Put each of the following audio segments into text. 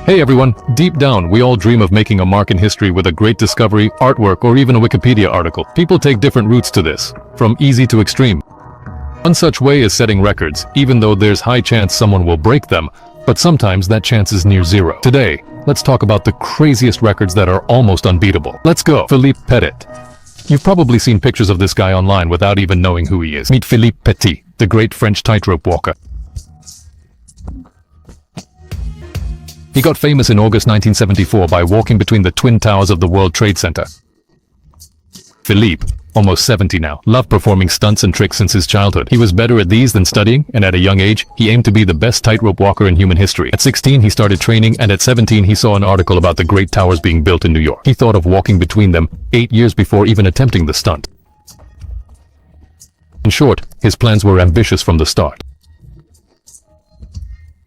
Hey everyone, deep down, we all dream of making a mark in history with a great discovery, artwork, or even a Wikipedia article. People take different routes to this, from easy to extreme. One such way is setting records, even though there's high chance someone will break them, but sometimes that chance is near zero. Today, let's talk about the craziest records that are almost unbeatable. Let's go! Philippe Petit. You've probably seen pictures of this guy online without even knowing who he is. Meet Philippe Petit, the great French tightrope walker. He got famous in August 1974 by walking between the twin towers of the World Trade Center. Philippe, almost 70 now, loved performing stunts and tricks since his childhood. He was better at these than studying, and at a young age, he aimed to be the best tightrope walker in human history. At 16, he started training, and at 17, he saw an article about the great towers being built in New York. He thought of walking between them 8 years before even attempting the stunt. In short, his plans were ambitious from the start.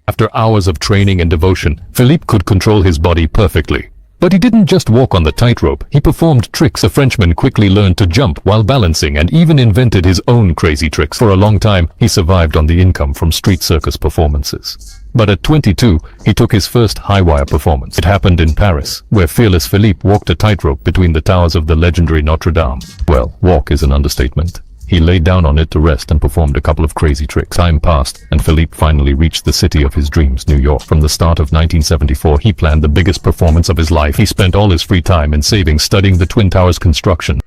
After hours of training and devotion, Philippe could control his body perfectly. But he didn't just walk on the tightrope, he performed tricks. A Frenchman quickly learned to jump while balancing and even invented his own crazy tricks. For a long time, he survived on the income from street circus performances. But at 22, he took his first high-wire performance. It happened in Paris, where fearless Philippe walked a tightrope between the towers of the legendary Notre Dame. Well, walk is an understatement. He laid down on it to rest and performed a couple of crazy tricks. Time passed, and Philippe finally reached the city of his dreams, New York. From the start of 1974, he planned the biggest performance of his life. He spent all his free time and savings studying the Twin Towers construction.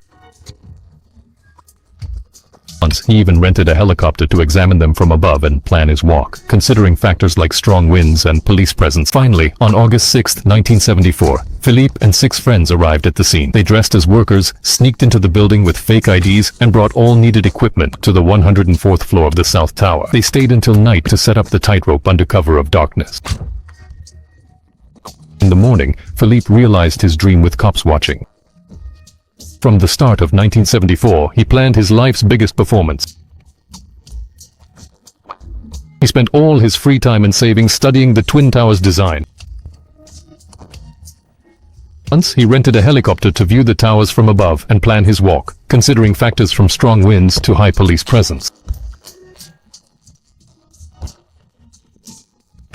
Once, he even rented a helicopter to examine them from above and plan his walk, considering factors like strong winds and police presence. Finally, on August 6, 1974, Philippe and 6 friends arrived at the scene. They dressed as workers, sneaked into the building with fake IDs, and brought all needed equipment to the 104th floor of the South Tower. They stayed until night to set up the tightrope under cover of darkness. In the morning, Philippe realized his dream with cops watching. From the start of 1974, he planned his life's biggest performance. He spent all his free time and savings studying the Twin Towers design. Once, he rented a helicopter to view the towers from above and plan his walk, considering factors from strong winds to high police presence.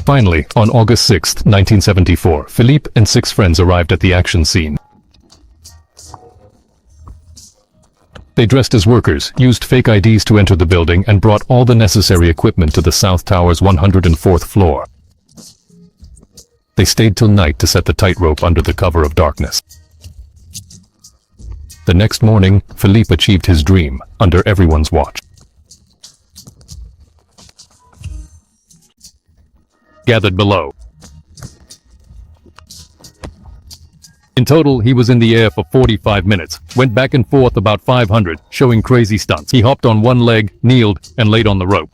Finally, on August 6, 1974, Philippe and 6 friends arrived at the action scene. They dressed as workers, used fake IDs to enter the building, and brought all the necessary equipment to the South Tower's 104th floor. They stayed till night to set the tightrope under the cover of darkness. The next morning, Philippe achieved his dream, under everyone's watch. Gathered below. In total, he was in the air for 45 minutes, went back and forth about 500, showing crazy stunts. He hopped on one leg, kneeled, and laid on the rope.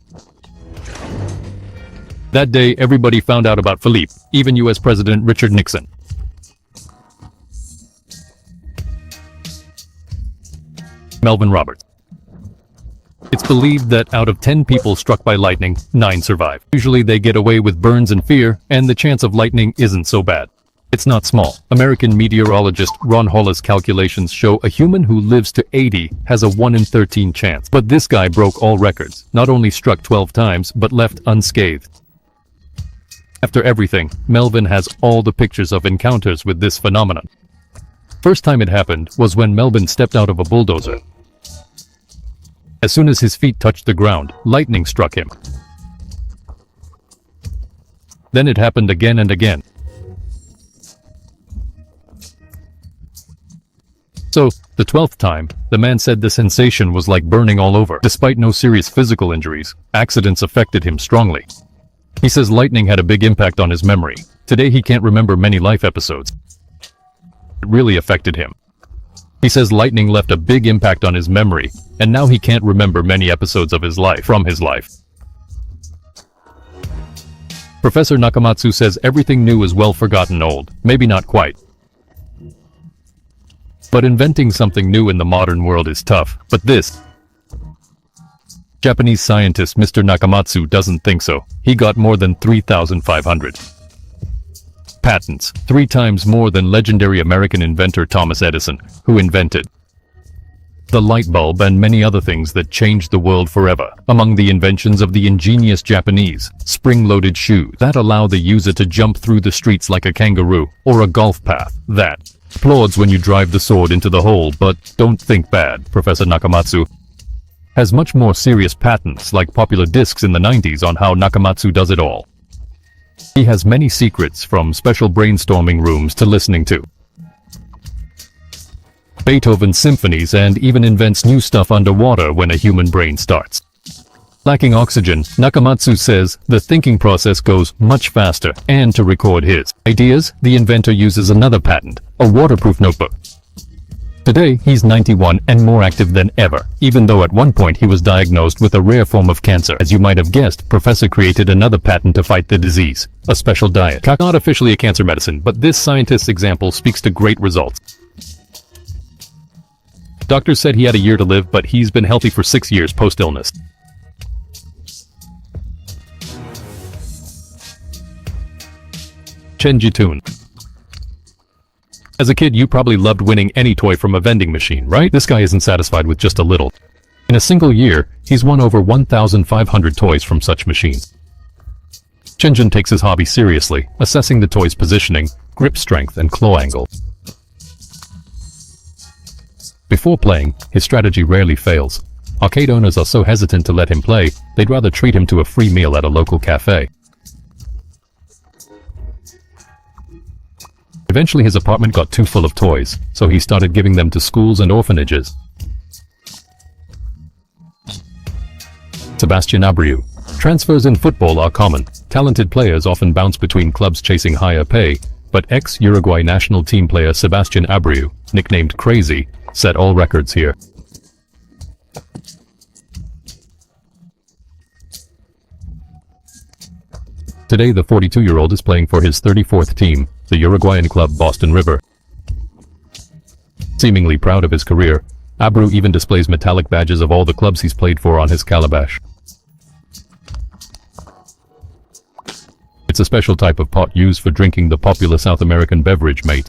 That day, everybody found out about Philippe, even US President Richard Nixon. Melvin Roberts. It's believed that out of 10 people struck by lightning, 9 survive. Usually they get away with burns and fear, and the chance of lightning isn't so bad. It's not small. American meteorologist Ron Hollis' calculations show a human who lives to 80 has a 1 in 13 chance. But this guy broke all records, not only struck 12 times, but left unscathed. After everything, Melvin has all the pictures of encounters with this phenomenon. First time it happened was when Melvin stepped out of a bulldozer. As soon as his feet touched the ground, lightning struck him. Then it happened again and again. So, the 12th time, the man said the sensation was like burning all over. Despite no serious physical injuries, accidents affected him strongly. He says lightning had a big impact on his memory. Today he can't remember many life episodes. It really affected him. He says lightning left a big impact on his memory, and now he can't remember many episodes of his life from his life. Professor Nakamatsu says everything new is well forgotten old. Maybe not quite. But inventing something new in the modern world is tough. But this Japanese scientist Mr. Nakamatsu doesn't think so. He got more than 3,500 patents, 3 times more than legendary American inventor Thomas Edison, who invented the light bulb, and many other things that changed the world forever. Among the inventions of the ingenious Japanese, spring-loaded shoes that allow the user to jump through the streets like a kangaroo, or a golf path that applauds when you drive the sword into the hole. But don't think bad, Professor Nakamatsu has much more serious patents, like popular discs in the 90s on how Nakamatsu does it all. He has many secrets, from special brainstorming rooms to listening to Beethoven's symphonies, and even invents new stuff underwater when a human brain starts lacking oxygen. Nakamatsu says the thinking process goes much faster, and to record his ideas, the inventor uses another patent, a waterproof notebook. Today, he's 91 and more active than ever, even though at one point he was diagnosed with a rare form of cancer. As you might have guessed, Professor created another patent to fight the disease, a special diet. Not officially a cancer medicine, but this scientist's example speaks to great results. Doctors said he had a year to live, but he's been healthy for 6 years post-illness. Chen Jitun. As a kid, you probably loved winning any toy from a vending machine, right? This guy isn't satisfied with just a little. In a single year, he's won over 1,500 toys from such machines. Chenjun takes his hobby seriously, assessing the toy's positioning, grip strength, and claw angle. Before playing, his strategy rarely fails. Arcade owners are so hesitant to let him play, they'd rather treat him to a free meal at a local cafe. Eventually his apartment got too full of toys, so he started giving them to schools and orphanages. Sebastian Abreu. Transfers in football are common. Talented players often bounce between clubs chasing higher pay, but ex-Uruguay national team player Sebastian Abreu, nicknamed Crazy, set all records here. Today the 42-year-old is playing for his 34th team, the Uruguayan club Boston River. Seemingly proud of his career, Abreu even displays metallic badges of all the clubs he's played for on his calabash. It's a special type of pot used for drinking the popular South American beverage mate.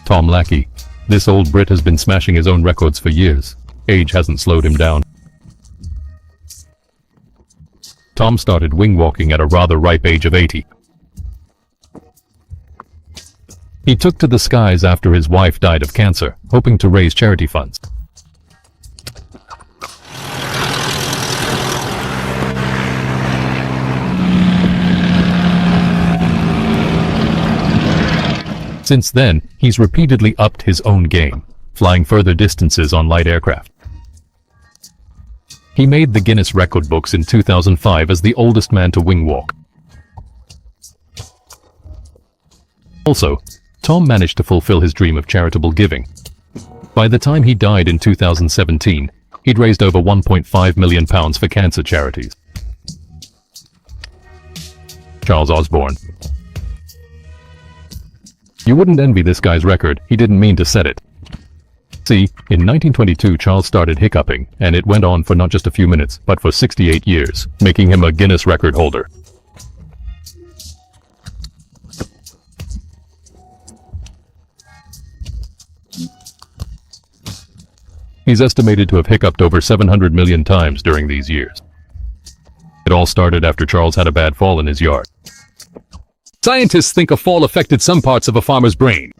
Tom Lackey. This old Brit has been smashing his own records for years. Age hasn't slowed him down. Tom started wing walking at a rather ripe age of 80. He took to the skies after his wife died of cancer, hoping to raise charity funds. Since then, he's repeatedly upped his own game, flying further distances on light aircraft. He made the Guinness Record books in 2005 as the oldest man to wing walk. Also, Tom managed to fulfill his dream of charitable giving. By the time he died in 2017, he'd raised over £1.5 million for cancer charities. Charles Osborne. You wouldn't envy this guy's record, he didn't mean to set it. See, in 1922 Charles started hiccuping, and it went on for not just a few minutes, but for 68 years, making him a Guinness record holder. He's estimated to have hiccuped over 700 million times during these years. It all started after Charles had a bad fall in his yard. Scientists think a fall affected some parts of a farmer's brain.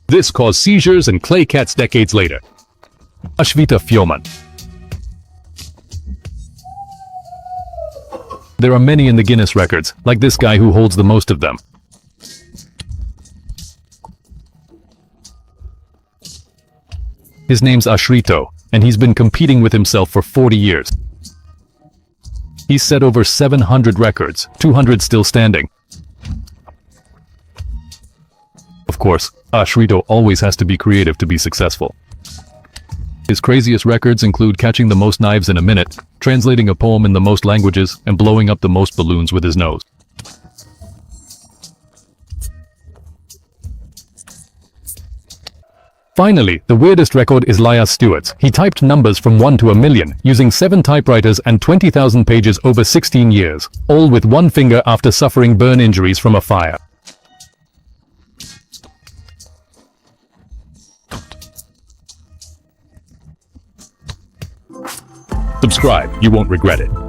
This caused seizures and clay cats decades later. Ashvita Fyoman. There are many in the Guinness records, like this guy who holds the most of them. His name's Ashrito, and he's been competing with himself for 40 years. He's set over 700 records, 200 still standing. Of course, Ashrito always has to be creative to be successful. His craziest records include catching the most knives in a minute, translating a poem in the most languages, and blowing up the most balloons with his nose. Finally, the weirdest record is Elias Stewart's. He typed numbers from 1 to 1,000,000, using 7 typewriters and 20,000 pages over 16 years, all with one finger after suffering burn injuries from a fire. Subscribe, you won't regret it.